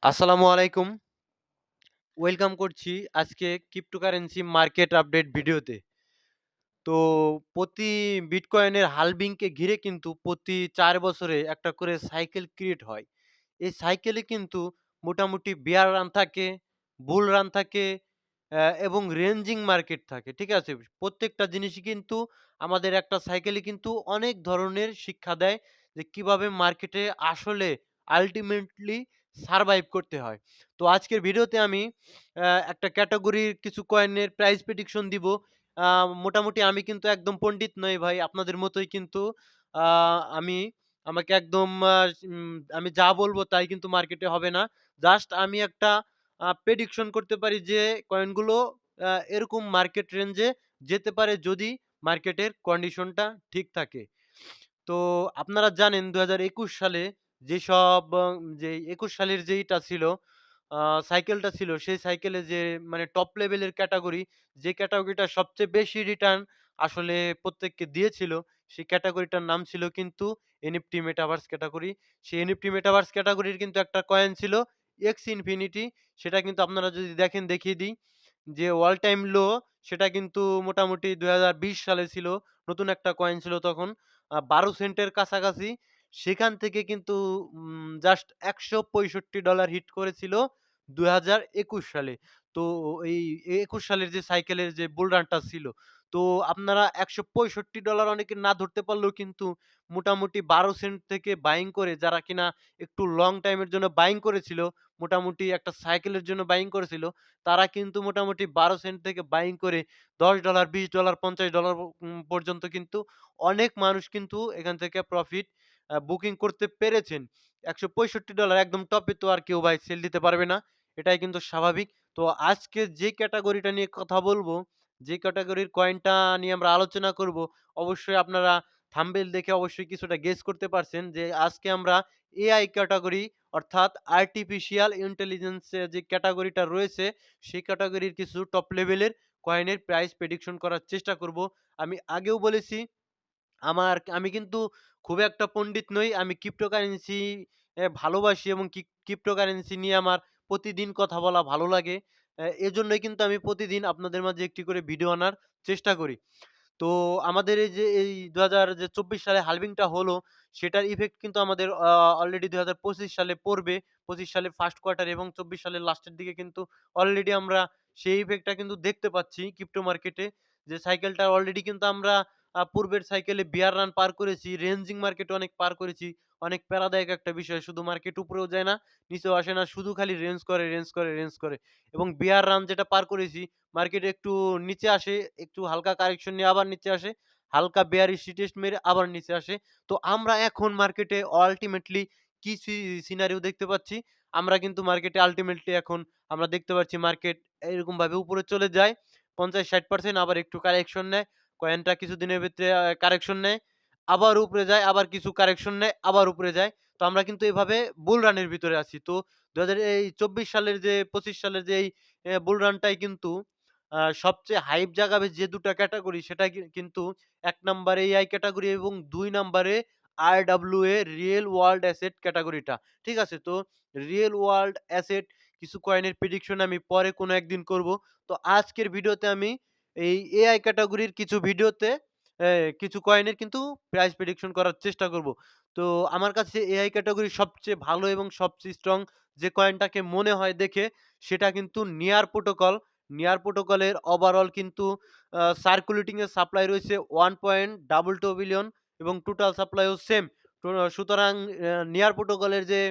আসসালামু আলাইকুম। ওয়েলকাম করছি আজকে ক্রিপ্টোকারেন্সি মার্কেট আপডেট ভিডিওতে। তো প্রতি বিটকয়েনের হালভিংকে ঘিরে কিন্তু প্রতি ৪ বছরে একটা করে সাইকেল ক্রিয়েট হয়। এই সাইকেলে কিন্তু মোটামুটি বেয়ার রান থাকে, বুল রান থাকে এবং রেঞ্জিং মার্কেট থাকে। ঠিক আছে? প্রত্যেকটা জিনিসই কিন্তু আমাদের একটা সাইকেলে কিন্তু অনেক ধরনের শিক্ষা দেয় যে কিভাবে মার্কেটে আসলে আল্টিমেটলি সারভাইভ করতে হয়। তো আজকের ভিডিওতে আমি একটা ক্যাটেগরির কিছু কয়েনের প্রাইস প্রেডিকশন দিব। আ মোটামুটি আমি কিন্তু একদম পণ্ডিত নই ভাই। আপনাদের মতোই কিন্তু আ আমি আমাকে একদম আমি যা বলবো তাই কিন্তু মার্কেটে হবে না। জাস্ট আমি একটা প্রেডিকশন করতে পারি যে কয়েনগুলো এরকম মার্কেট রেঞ্জে যেতে পারে যদি মার্কেটের কন্ডিশনটা ঠিক থাকে। তো আপনারা জানেন ২০২১ সালে যেসব যে ২১ সালের যেইটা ছিল আ সাইকেলটা ছিল, সেই সাইকেলে যে মানে টপ লেভেলের ক্যাটেগরি, যে ক্যাটেগরিটা সবচেয়ে বেশি রিটার্ন আসলে প্রত্যেককে দিয়েছিল, সেই ক্যাটেগরিটার নাম ছিল কিন্তু NFT মেটাভার্স ক্যাটেগরি। সেই NFT মেটাভার্স ক্যাটেগরির কিন্তু একটা কয়েন ছিল X Infinity। সেটা কিন্তু আপনারা যদি দেখেন দেখিয়ে দিই যে অল টাইম লো সেটা কিন্তু মোটামুটি ২০২০ সালে ছিল। নতুন একটা কয়েন ছিল তখন। ১২ সেন্টের কাছাকাছি। সেখান থেকে কিন্তু জাস্ট $১৬৫ হিট করেছিল ২০২১ সালে। তো এই ২১ সালের যে সাইকেলের যে বুল রানটা ছিল, তো আপনারা $১৬৫ অনেকে না ধরতে পারলেও কিন্তু মোটামুটি ১২ সেন্ট থেকে বাইং করে যারা কিনা একটু লং টাইমের জন্য বাইং করেছিল, মোটামুটি একটা সাইকেলের জন্য বাইং করেছিল, তারা কিন্তু মোটামুটি ১২ সেন্ট থেকে বাইং করে $১০, $২০, $৫০ পর্যন্ত কিন্তু অনেক মানুষ কিন্তু এখান থেকে প্রফিট বুকিং করতে পেরেছেন। $১৬৫ একদম টপে তো আর কেউ ভাই সেল দিতে পারবে না। এটাই কিন্তু স্বাভাবিক। তো আজকে যে ক্যাটেগরিটা নিয়ে কথা বলবো, যে ক্যাটেগরির কয়েনটা নিয়ে আমরা আলোচনা করব, অবশ্যই আপনারা থাম্বনেইল দেখে অবশ্যই কিছুটা গেস করতে পারছেন যে আজকে আমরা AI ক্যাটেগরি অর্থাৎ আর্টিফিশিয়াল ইন্টেলিজেন্স এর যে ক্যাটেগরিটা রয়েছে, সেই ক্যাটেগরির কিছু টপ লেভেলের কয়েনের প্রাইস প্রেডিকশন করার চেষ্টা করব। আমি আগেও বলেছি আমি কিন্তু খুব একটা পণ্ডিত নই। আমি ক্রিপ্টোকারেন্সি ভালোবাসি এবং ক্রিপ্টোকারেন্সি নিয়ে আমার প্রতিদিন কথা বলা ভালো লাগে। এজন্যই কিন্তু আমি প্রতিদিন আপনাদের মাঝে একটি করে ভিডিও আনার চেষ্টা করি। তো আমাদের এই ২০২৪ সালে হালভিংটা হলো, সেটার ইফেক্ট কিন্তু আমাদের অলরেডি ২০২৫ সালে পড়বে। ২৫ সালের ফার্স্ট কোয়ার্টার এবং ২৪ সালের লাস্টের দিকে কিন্তু অলরেডি আমরা সেই ইফেক্টটা কিন্তু দেখতে পাচ্ছি ক্রিপ্টো মার্কেটে। যে সাইকেলটা অলরেডি কিন্তু আমরা পূর্বের সাইকেলে বিয়ার রান পার করেছি, রেঞ্জিং মার্কেটে অনেক পার করেছি। অনেক প্যারাদায়ক একটা বিষয়। শুধু মার্কেট উপরেও যায় না, নিচেও আসে না। শুধু খালি রেঞ্জ করে, রেঞ্জ করে, রেঞ্জ করে। এবং বিয়ার রান যেটা পার করেছি মার্কেট একটু নিচে আসে, একটু হালকা কারেকশন নিয়ে আবার নিচে আসে। হালকা bearish retest মেরে আবার নিচে আসে। তো আমরা এখন মার্কেটে আল্টিমেটলি কি সিনারিও দেখতে পাচ্ছি? আমরা কিন্তু মার্কেটে আল্টিমেটলি এখন আমরা দেখতে পাচ্ছি মার্কেট এরকমভাবে উপরে চলে যায়। ৫০-৬০% আবার একটু কারেকশন নেয়। কয়েনটা কিছুদিনের ভিতরে কারেকশন নেয়। আবার উপরে যায়, আবার কিছু কারেকশন নেয়, আবার উপরে যায়। তো আমরা কিন্তু এভাবে বুল রানের ভিতরে আছি। তো ২০২৪ সালের যে ২৫ সালের যে এই বুল রানটাই কিন্তু সবচেয়ে হাইপ জাগাবে যে ২ টা ক্যাটেগরি সেটা কিন্তু ১ নাম্বারে AI ক্যাটেগরি এবং ২ নাম্বারে RWA রিয়েল ওয়ার্ল্ড অ্যাসেট ক্যাটেগরিটা। ঠিক আছে? তো রিয়েল ওয়ার্ল্ড অ্যাসেট কিছু কয়েনের প্রেডিকশন আমি পরে কোনো একদিন করব। তো আজকের ভিডিওতে আমি এই AI ক্যাটেগরির কিছু ভিডিওতে কিছু কয়েনের কিন্তু প্রাইস প্রেডিকশন করার চেষ্টা করব। তো আমার কাছে AI ক্যাটেগরির সবচেয়ে ভালো এবং সবচেয়ে স্ট্রং যে কয়েনটাকে মনে হয় দেখে সেটা কিন্তু নিয়ার প্রোটোকল। নিয়ার প্রোটোকলের ওভারঅল কিন্তু সার্কুলেটিং এর সাপ্লাই রয়েছে 1.22 বিলিয়ন এবং টোটাল সাপ্লাইও সেম। তো সুতরাং নিয়ার প্রোটোকলের যে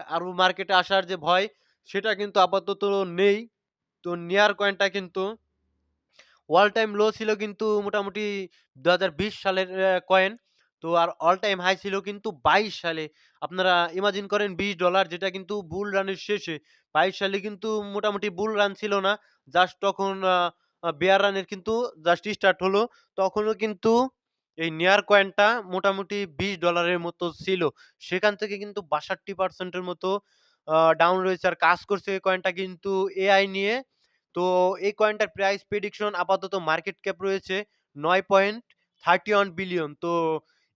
আরো মার্কেটে আসার যে ভয় সেটা কিন্তু আপাতত নেই। তো নিয়ার কয়েনটা কিন্তু অল টাইম লো ছিল কিন্তু মোটামুটি ২০২০ সালের কয়েন। তো আর অল টাইম হাই ছিল কিন্তু ২২ সালে। আপনারা ইমাজিন করেন $20 যেটা কিন্তু বুল রানের শেষে। ২২ সালে কিন্তু মোটামুটি বুল রান ছিল না। জাস্ট তখন আ আ বেয়ার রানের কিন্তু জাস্ট স্টার্ট হলো। তখনও কিন্তু এই নেয়ার কয়েনটা মোটামুটি $20 এর মতো ছিল। সেখান থেকে কিন্তু ৬২% এর মতো ডাউন রয়েছে। আর কাজ করছে এই কয়েনটা কিন্তু এআই নিয়ে। তো এই কয়েনটার প্রাইস প্রেডিকশন আপাতত মার্কেট ক্যাপ রয়েছে ৯.31 বিলিয়ন। তো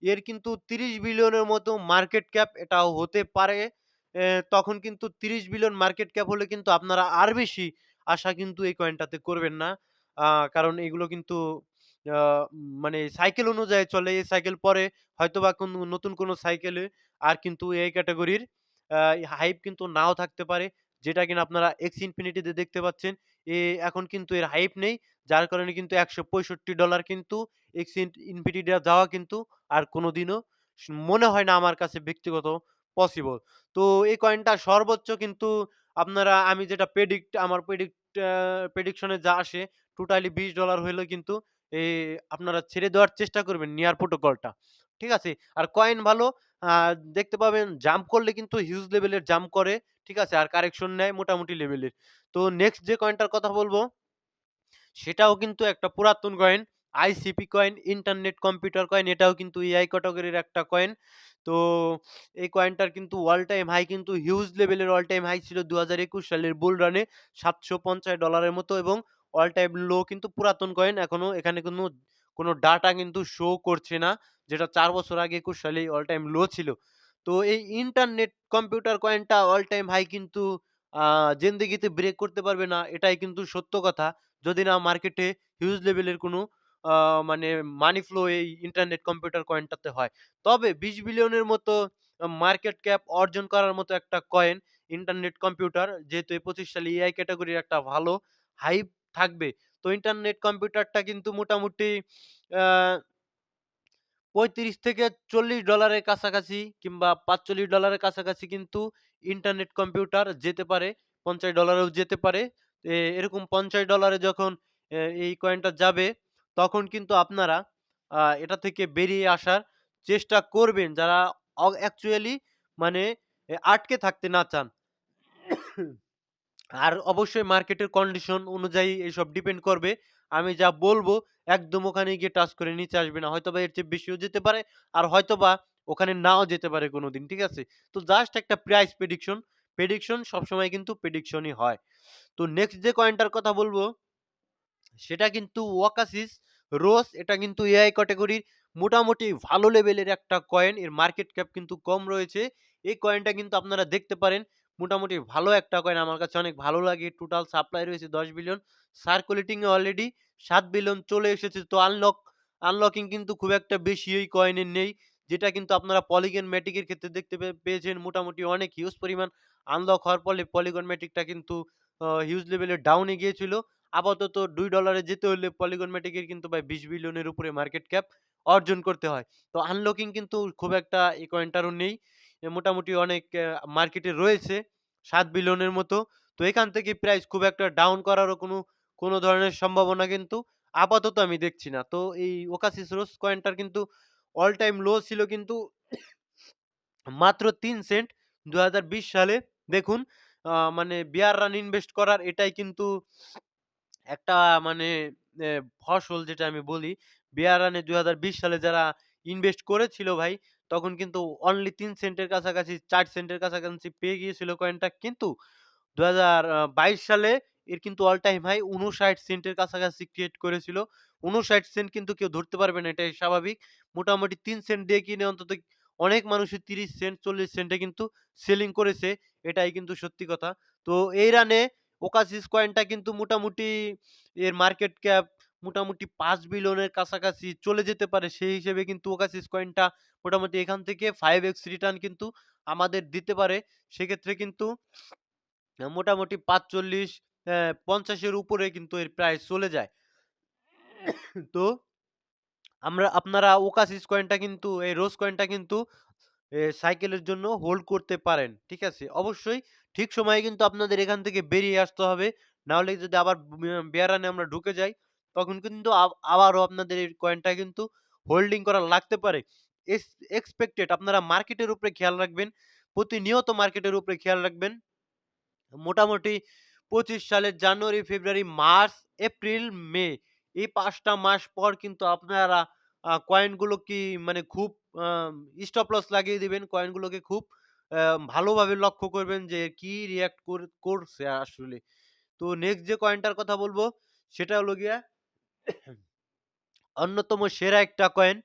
এর কিন্তু ৩০ বিলিয়নের মতো মার্কেট ক্যাপ এটাও হতে পারে। এ তখন কিন্তু ৩০ বিলিয়ন মার্কেট ক্যাপ হলে কিন্তু আপনারা আর বেশি আশা কিন্তু এই কয়েনটাতে করবেন না। আ কারণ এগুলো কিন্তু আ মানে সাইকেল অনুযায়ী চলে। এই সাইকেল পরে হয়তোবা কোনো নতুন কোনো সাইকেলে আর কিন্তু এই ক্যাটেগরির আ হাইপ কিন্তু নাও থাকতে পারে। যেটা কিনা আপনারা এক্স ইনফিনিটি তে দেখতে পাচ্ছেন। এখন কিন্তু এর হাইপ নেই। যার কারণে কিন্তু $১৬৫ কিন্তু এক্স ইনফিনিটি যাওয়া কিন্তু আর কোনদিনও মনে হয় না আমার কাছে ব্যক্তিগত পসিবল। তো এই কয়েনটা সর্বোচ্চ কিন্তু আপনারা আমি যেটা আমার প্রেডিকশন এ যা আসে টোটালি $২০ হইলেও কিন্তু এ আপনারা ছেড়ে দেওয়ার চেষ্টা করবেন নিয়ার প্রোটোকলটা। ঠিক আছে? আর কয়েন ভালো আ দেখতে পাবেন জাম্প করলে কিন্তু হিউজ লেভেলের জাম্প করে। ঠিক আছে? আর কারেকশন নেয় মোটামুটি লেভেলের। তো নেক্সট যে কয়েনটার কথা বলব সেটাও কিন্তু একটা পুরাতন coin. ICP coin, internet computer coin. এটাও কিন্তু এআই ক্যাটেগরির একটা কয়েন। তো এই কয়েনটার কিন্তু অল টাইম হাই কিন্তু হিউজ লেভেলের অল টাইম হাই ছিল ২০২১ সালের বুল রানে $৭৫০ এর মতো এবং অল টাইম লো কিন্তু পুরাতন কয়েন। এখনো এখানে কোনো ডাটা কিন্তু শো করছে না। যেটা ৪ বছর আগে ২১ সালেই অল টাইম লো ছিল। তো এই ইন্টারনেট কম্পিউটার কয়েনটা অল টাইম হাই কিন্তু আ জিন্দেগিতে ব্রেক করতে পারবে না। এটাই কিন্তু সত্য কথা। যদি না মার্কেটে হিউজ লেভেলের কোনো আ মানে মানি ফ্লো এই ইন্টারনেট কম্পিউটার কয়েনটাতে হয়। তবে ২০ বিলিয়নের মতো মার্কেট ক্যাপ অর্জন করার মতো একটা কয়েন ইন্টারনেট কম্পিউটার যেহেতু এই ২৫ সালে এআই ক্যাটেগরির একটা ভালো হাইপ থাকবে। তো ইন্টারনেট কম্পিউটারটা কিন্তু মোটামুটি আ $৩৫ থেকে $৪০ এর কাছাকাছি কিংবা $৪৫ এর কাছাকাছি কিন্তু ইন্টারনেট কম্পিউটার যেতে পারে। $৫০ এও যেতে পারে। এরকম $৫০ এ যখন এই কয়েনটা যাবে, তখন কিন্তু আপনারা এটা থেকে বেরিয়ে আসার চেষ্টা করবেন যারা অ্যাকচুয়ালি মানে আটকে থাকতে না চান। আর অবশ্যই মার্কেটের কন্ডিশন অনুযায়ী এসব ডিপেন্ড করবে। আমি যা বলবো একদম ওখানে গিয়ে টাচ করে নিচে আসবে না। হয়তোবা এর চেয়ে বেশিও যেতে পারে। আর হয়তোবা ওখানে নাও যেতে পারে কোনদিন। ঠিক আছে? তো জাস্ট একটা প্রাইস প্রেডিকশন। প্রেডিকশন সবসময় কিন্তু প্রেডিকশনই হয়। তো নেক্সট যে কয়েনটার কথা বলবো সেটা কিন্তু ওয়াকাসিস রোজ এটা কিন্তু এআই ক্যাটেগরির মোটামুটি ভালো লেভেলের একটা কয়েন। এর মার্কেট ক্যাপ কিন্তু কম রয়েছে। এই কয়েনটা কিন্তু আপনারা দেখতে পারেন। মোটামুটি ভালো একটা কয়েন আমার কাছে অনেক ভালো লাগে। টোটাল সাপ্লাই রয়েছে ১০ বিলিয়ন। সার্কুলেটিং এ অলরেডি ৭ বিলিয়ন চলে এসেছে। তো আনলকিং কিন্তু খুব একটা বেশি এই কয়েনের নেই। যেটা কিন্তু আপনারা পলিগন ম্যাটিক এর ক্ষেত্রে দেখতে পেয়েছেন মোটামুটি অনেক হিউজ পরিমাণ আনলক হওয়ার ফলে পলিগন ম্যাটিকটা কিন্তু হিউজ লেভেলের ডাউনে গিয়েছিল। আপাতত $২ এ যেতে হলে পলিগন ম্যাটিকের কিন্তু ভাই ২০ বিলিয়নের উপরে মার্কেট ক্যাপ অর্জন করতে হয়। তো আনলকিং কিন্তু খুব একটা এই কয়েনটারও নেই। মোটামুটি অনেক মার্কেটে রয়েছে ৭ বিলিয়নের মতো। তো এখান থেকে প্রাইস খুব একটা ডাউন করারও কোনো ধরনের সম্ভাবনা কিন্তু আপাতত আমি দেখছি না। তো এই ওকাসিস রোজ কয়েনটার কিন্তু অল টাইম লো ছিল কিন্তু মাত্র ৩ সেন্ট ২০২০ সালে। দেখুন মানে বিয়ার রান ইনভেস্ট করার এটাই কিন্তু একটা মানে এ ফসল যেটা আমি বলি, বেয়ার রানে ২০২০ সালে যারা ইনভেস্ট করেছিল ভাই, তখন কিন্তু অনলি ৩ সেন্টের কাছাকাছি ৪ সেন্টের কাছাকাছি পেয়ে গিয়েছিল কয়েনটা। কিন্তু ২০২২ সালে এর কিন্তু অল টাইম হাই ৫৯ সেন্টের কাছাকাছি ক্রিয়েট করেছিল। ৫৯ সেন্ট কিন্তু কেউ ধরতে পারবে না, এটাই স্বাভাবিক। মোটামুটি ৩ সেন্ট দিয়ে কিনে অন্তত অনেক মানুষই ৩০ সেন্ট ৪০ সেন্টে কিন্তু সেলিং করেছে। এটাই কিন্তু সত্যি কথা। তো এই রানে ওকাসিস কয়েনটা কিন্তু মোটামুটি এর মার্কেট ক্যাপ মোটামুটি ৫ বিলিয়নের কাছাকাছি চলে যেতে পারে। সেই হিসেবে কিন্তু ওকাসিস কয়েনটা মোটামুটি এখান থেকে 5x রিটার্ন কিন্তু আমাদের দিতে পারে। সেক্ষেত্রে কিন্তু মোটামুটি ৪৫ ৫০ এর উপরে কিন্তু এর প্রাইস চলে যায়। তো আপনারা ওকাসিস কয়েনটা কিন্তু এই রোজ কয়েনটা কিন্তু সাইকেলের জন্য হোল্ড করতে পারেন। ঠিক আছে? অবশ্যই ঠিক সময়ে কিন্তু আপনাদের এখান থেকে বেরিয়ে আসতে হবে। না হলে যদি আবার বেয়ার রানে আমরা ঢুকে যাই, তখন কিন্তু আবারও আপনাদের এই কয়েনটা কিন্তু হোল্ডিং করা লাগতে পারে। এস এক্সপেক্টেড আপনারা মার্কেটের উপরে খেয়াল রাখবেন। প্রতিনিয়ত মার্কেটের উপরে খেয়াল রাখবেন। মোটামুটি ২৫ সালের জানুয়ারি, ফেব্রুয়ারি, মার্চ, এপ্রিল, মে এই ৫ টা মাস পর কিন্তু আপনারা কয়েনগুলো কি মানে খুব আ স্টপ লস লাগিয়ে দিবেন। কয়েনগুলোকে খুব আ ভালোভাবে লক্ষ্য করবেন যে কি রিঅ্যাক্ট করছে আসলে। তো নেক্সট যে কয়েনটার কথা বলবো সেটা হলো গিয়া অন্যতম সেরা একটা কয়েন,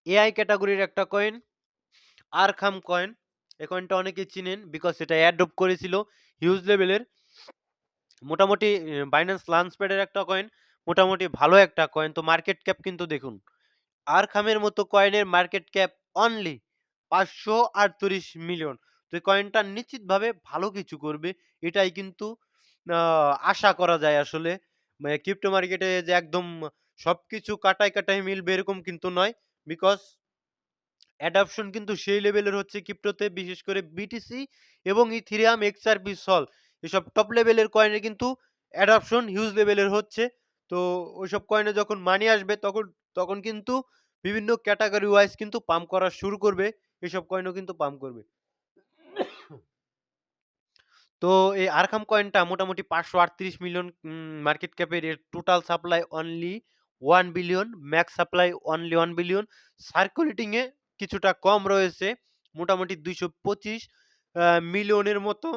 এআই ক্যাটেগরির একটা কয়েন আরখাম কয়েন। এই কয়েনটা অনেকেই চিনেন বিকজ এটা এয়ারড্রপ করেছিল হিউজ লেভেলের। মোটামুটি Binance Launchpad এর একটা কয়েন। মোটামুটি ভালো একটা কয়েন। তো মার্কেট ক্যাপ কিন্তু দেখুন। আরখামের মতো কয়েনের মার্কেট ক্যাপ অনলি ৫৩৮ মিলিয়ন। তো এই কয়েনটা নিশ্চিতভাবে ভালো কিছু করবে। এটাই কিন্তু আ আশা করা যায় আসলে। ক্রিপ্টো মার্কেটে যে একদম সবকিছু কাটায়, কাটায় মিলবে এরকম কিন্তু নয়। বিকজ অ্যাডপশন কিন্তু সেই লেভেলের হচ্ছে ক্রিপ্টোতে, বিশেষ করে বিটিসি এবং ইথেরিয়াম, এক্সআরপি, সল এসব টপ লেভেলের কয়েনে কিন্তু অ্যাডপশন হিউজ লেভেলের হচ্ছে। তো ওইসব কয়েনে যখন মানি আসবে তখন তখন কিন্তু বিভিন্ন ক্যাটাগরি ওয়াইজ কিন্তু পাম্প করা শুরু করবে। এসব কয়েনও কিন্তু পাম্প করবে। তো এই আরকাম কয়েনটা মোটামুটি ৫৩৮ মিলিয়ন মার্কেট ক্যাপের, এর total supply only 1 billion, max supply only 1 billion. Circulating এ কিছুটা কম রয়েছে, মোটামুটি ২২৫ মিলিয়নের মতো।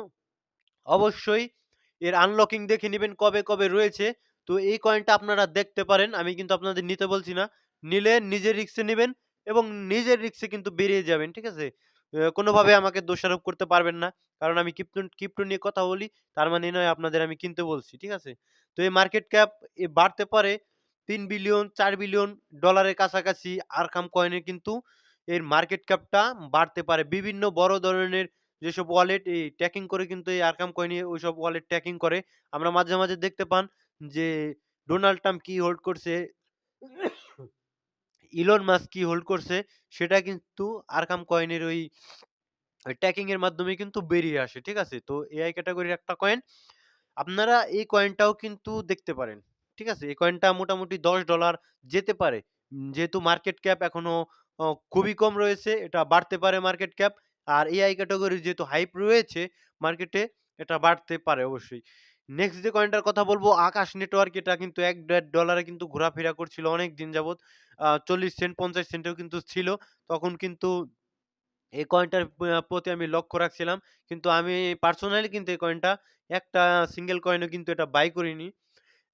অবশ্যই এর আনলকিং দেখে নিবেন কবে, কবে রয়েছে। তো এই কয়েনটা আপনারা দেখতে পারেন। আমি কিন্তু আপনাদের নিতে বলছি না। নিলে নিজের রিস্কে নিবেন এবং নিজের রিস্কে কিন্তু বেরিয়ে যাবেন। ঠিক আছে? কোনোভাবে আমাকে দোষারোপ করতে পারবেন না। কারণ আমি ক্রিপ্টো নিয়ে কথা বলি, তার মানে নয় আপনাদের আমি কিনতে বলছি। ঠিক আছে? তো এই মার্কেট ক্যাপ বাড়তে পারে ৩ বিলিয়ন, ৪ বিলিয়ন ডলারের কাছাকাছি। আরকাম কয়েনের কিন্তু এর মার্কেট ক্যাপটা বাড়তে পারে। বিভিন্ন বড় ধরনের যেসব ওয়ালেট এই ট্র্যাকিং করে কিন্তু এই আরকাম কয়েনে ওইসব ওয়ালেট ট্র্যাকিং করে। আমরা মাঝে, মাঝে দেখতে পান যে ডোনাল্ড ট্রাম্প কি হোল্ড করছে, ইলন মাস্ক কি হোল্ড করছে, সেটা কিন্তু আরকাম কয়েনের ওই ট্র্যাকিং এর মাধ্যমে কিন্তু বেরিয়ে আসে। ঠিক আছে? তো এআই ক্যাটেগরির একটা কয়েন। আপনারা এই কয়েনটাও কিন্তু দেখতে পারেন। ঠিক আছে? এই কয়েনটা মোটামুটি $10 যেতে পারে। যেহেতু মার্কেট ক্যাপ এখনো খুবই কম রয়েছে, এটা বাড়তে পারে মার্কেট ক্যাপ। আর এআই ক্যাটেগরির যেহেতু হাইপ রয়েছে মার্কেটে, এটা বাড়তে পারে অবশ্যই। নেক্সট যে কয়েনটার কথা বলবো, আকাশ নেটওয়ার্ক। এটা কিন্তু $১-১.৫ কিন্তু ঘোরাফেরা করছিল অনেকদিন যাবৎ। ৪০ সেন্ট, ৫০ সেন্টেও কিন্তু ছিল। তখন কিন্তু এই কয়েনটার প্রতি আমি লক্ষ্য রাখছিলাম। কিন্তু আমি পার্সোনালি কিন্তু এই কয়েনটা একটা সিঙ্গেল কয়েনও কিন্তু এটা বাই করিনি।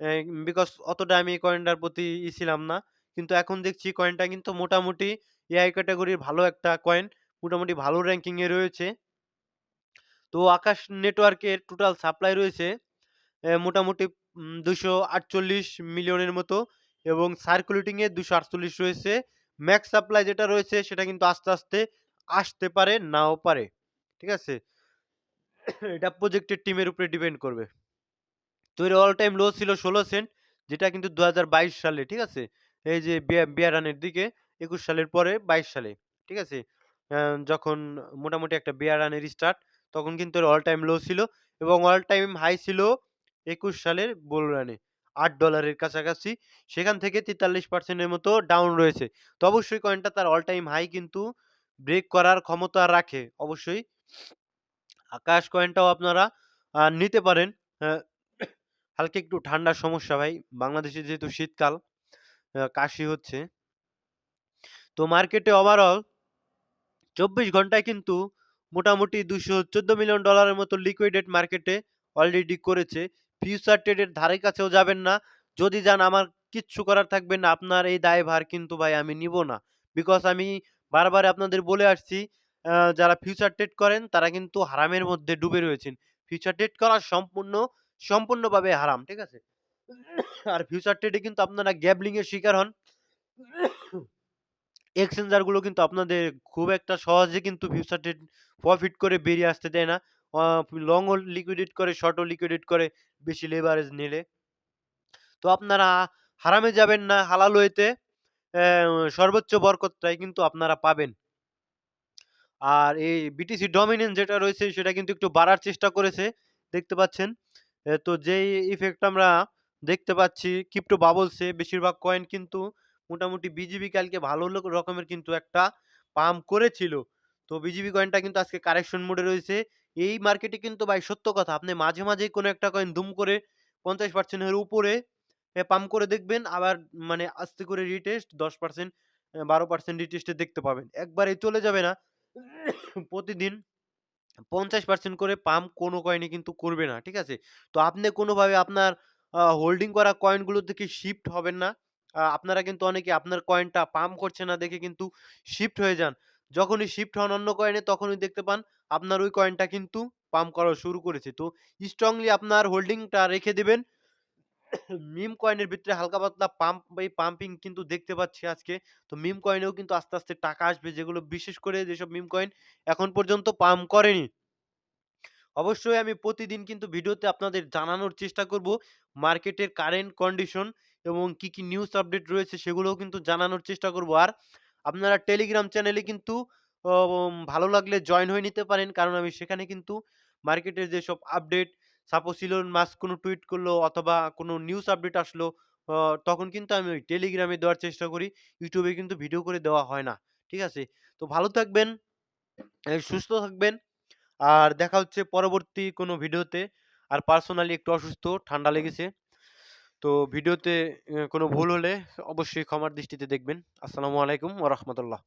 অ্যা বিকজ অতটা আমি এই কয়েনটার প্রতি ছিলাম না। কিন্তু এখন দেখছি কয়েনটা কিন্তু মোটামুটি এআই ক্যাটেগরির ভালো একটা কয়েন। মোটামুটি ভালো র‍্যাংকিং এ রয়েছে। তো আকাশ নেটওয়ার্কের টোটাল সাপ্লাই রয়েছে মোটামুটি ২৪৮ মিলিয়নের মতো এবং সার্কুলেটিং এ ২৪৮ রয়েছে। ম্যাক্স সাপ্লাই যেটা রয়েছে সেটা কিন্তু আস্তে, আস্তে আসতে পারে, নাও পারে। ঠিক আছে? এটা প্রজেক্টের টিমের উপরে ডিপেন্ড করবে। তো এর অল টাইম লো ছিল ১৬ সেন্ট, যেটা কিন্তু ২০২২ সালে, ঠিক আছে? এই যে বেয়ার রানের দিকে ২১ সালের পরে ২২ সালে, ঠিক আছে? আ যখন মোটামুটি একটা বেয়ার রানের স্টার্ট, তখন কিন্তু এর অল টাইম লো ছিল এবং অল টাইম হাই ছিল ২১ সালের বুল রানে $৮ এর কাছাকাছি। সেখান থেকে ৪৩% এর মতো ডাউন রয়েছে। তো অবশ্যই কয়েনটা তার অল টাইম হাই কিন্তু ব্রেক করার ক্ষমতা রাখে। অবশ্যই আকাশ কয়েনটাও আপনারা নিতে পারেন। আ হালকা একটু ঠান্ডার সমস্যা ভাই। বাংলাদেশে যেহেতু শীতকাল, কাশি হচ্ছে। তো মার্কেটে ওভারঅল ২৪ ঘন্টায় কিন্তু মোটামুটি $২১৪ মিলিয়ন মতো লিকুইডেট মার্কেটে অলরেডি করেছে। ফিউচার ট্রেডের ধারে কাছেও যাবেন না। যদি যান আমার কিচ্ছু করার থাকবে না। আপনার এই দায়ভার কিন্তু ভাই আমি নিবো না। বিকজ আমি বারবার আপনাদের বলে আসছি, যারা ফিউচার ট্রেড করেন তারা কিন্তু হারামের মধ্যে ডুবে রয়েছেন। ফিউচার ট্রেড করা সম্পূর্ণভাবে হারাম। ঠিক আছে? আর ফিউচার ট্রেডে কিন্তু আপনারা গ্যাবলিং এর শিকার হন। এক্সচেঞ্জার গুলো কিন্তু আপনাদের খুব একটা সহজে কিন্তু ফিউচার ট্রেড প্রফিট করে বেরিয়ে আসতে দেয় না। আ লং ও লিকুইডেট করে, শর্ট ও লিকুইডেট করে বেশি লেভারেজ নিলে। তো আপনারা হারামে যাবেন না, হালাল ওয়েতে সর্বোচ্চ বরকতটাই কিন্তু আপনারা পাবেন। আর এই বিটিসি ডমিনেন্স যেটা রয়েছে সেটা কিন্তু একটু বাড়ার চেষ্টা করেছে। দেখতে পাচ্ছেন। তো যেই ইফেক্ট আমরা দেখতে পাচ্ছি ক্রিপ্টো বাবলসে বেশিরভাগ কয়েন কিন্তু মোটামুটি বিজিবি কালকে ভালো রকমের কিন্তু একটা পাম্প করেছিল। তো বিজিবি কয়েনটা কিন্তু আজকে কারেকশন মোডে রয়েছে। এই মার্কেটে কিন্তু ভাই সত্য কথা, আপনি মাঝে, মাঝেই কোনো একটা কয়েন দুম করে ৫০% এর উপরে পাম্প করে দেখবেন। আবার মানে আস্তে করে রিটেস্ট ১০% ১২% রিটেস্টে দেখতে পাবেন। একবারেই চলে যাবে না। প্রতিদিন ৫০% করে পাম্প কোনো কয়েনই কিন্তু করবে না। ঠিক আছে? তো আপনি কোনোভাবে আপনার হোল্ডিং করা কয়েনগুলো থেকে শিফট হবেন না। আপনারা কিন্তু অনেকে আপনার কয়েনটা পাম্প করছে না দেখে কিন্তু শিফট হয়ে যান। যখনই শিফট হন অন্য কয়েনে তখনই দেখতে পান আপনার ওই কয়েনটা কিন্তু পাম্প করা শুরু করেছে। তো স্ট্রংলি আপনার হোল্ডিংটা রেখে দিবেন। মিম কয়েনের ভিতরে হালকা পাতলা পাম্পিং কিন্তু দেখতে পাচ্ছি আজকে। তো মিম কয়েনেও কিন্তু আস্তে, আস্তে টাকা আসবে, যেগুলো বিশেষ করে যেসব মিম কয়েন এখন পর্যন্ত পাম্প করেনি। অবশ্যই আমি প্রতিদিন কিন্তু ভিডিওতে আপনাদের জানানোর চেষ্টা করব মার্কেটের কারেন্ট কন্ডিশন এবং কি, কি নিউজ আপডেট রয়েছে সেগুলোও কিন্তু জানানোর চেষ্টা করব। আর আপনারা টেলিগ্রাম চ্যানেলে কিন্তু ভালো লাগলে জয়েন হয়ে নিতে পারেন। কারণ আমি সেখানে কিন্তু মার্কেটের যেসব আপডেট, সাপোজ ইলন মাস্ক কোনো টুইট করলো অথবা কোনো নিউজ আপডেট আসলো, অ তখন কিন্তু আমি ওই টেলিগ্রামে দেওয়ার চেষ্টা করি। YouTube এ কিন্তু ভিডিও করে দেওয়া হয় না। ঠিক আছে? তো ভালো থাকবেন, সুস্থ থাকবেন। আর দেখা হচ্ছে পরবর্তী কোনো ভিডিওতে। আর পার্সোনালি একটু অসুস্থ, ঠান্ডা লেগেছে। তো ভিডিওতে কোনো ভুল হলে অবশ্যই ক্ষমার দৃষ্টিতে দেখবেন। আসসালামু আলাইকুম ওয়া রাহমাতুল্লাহ।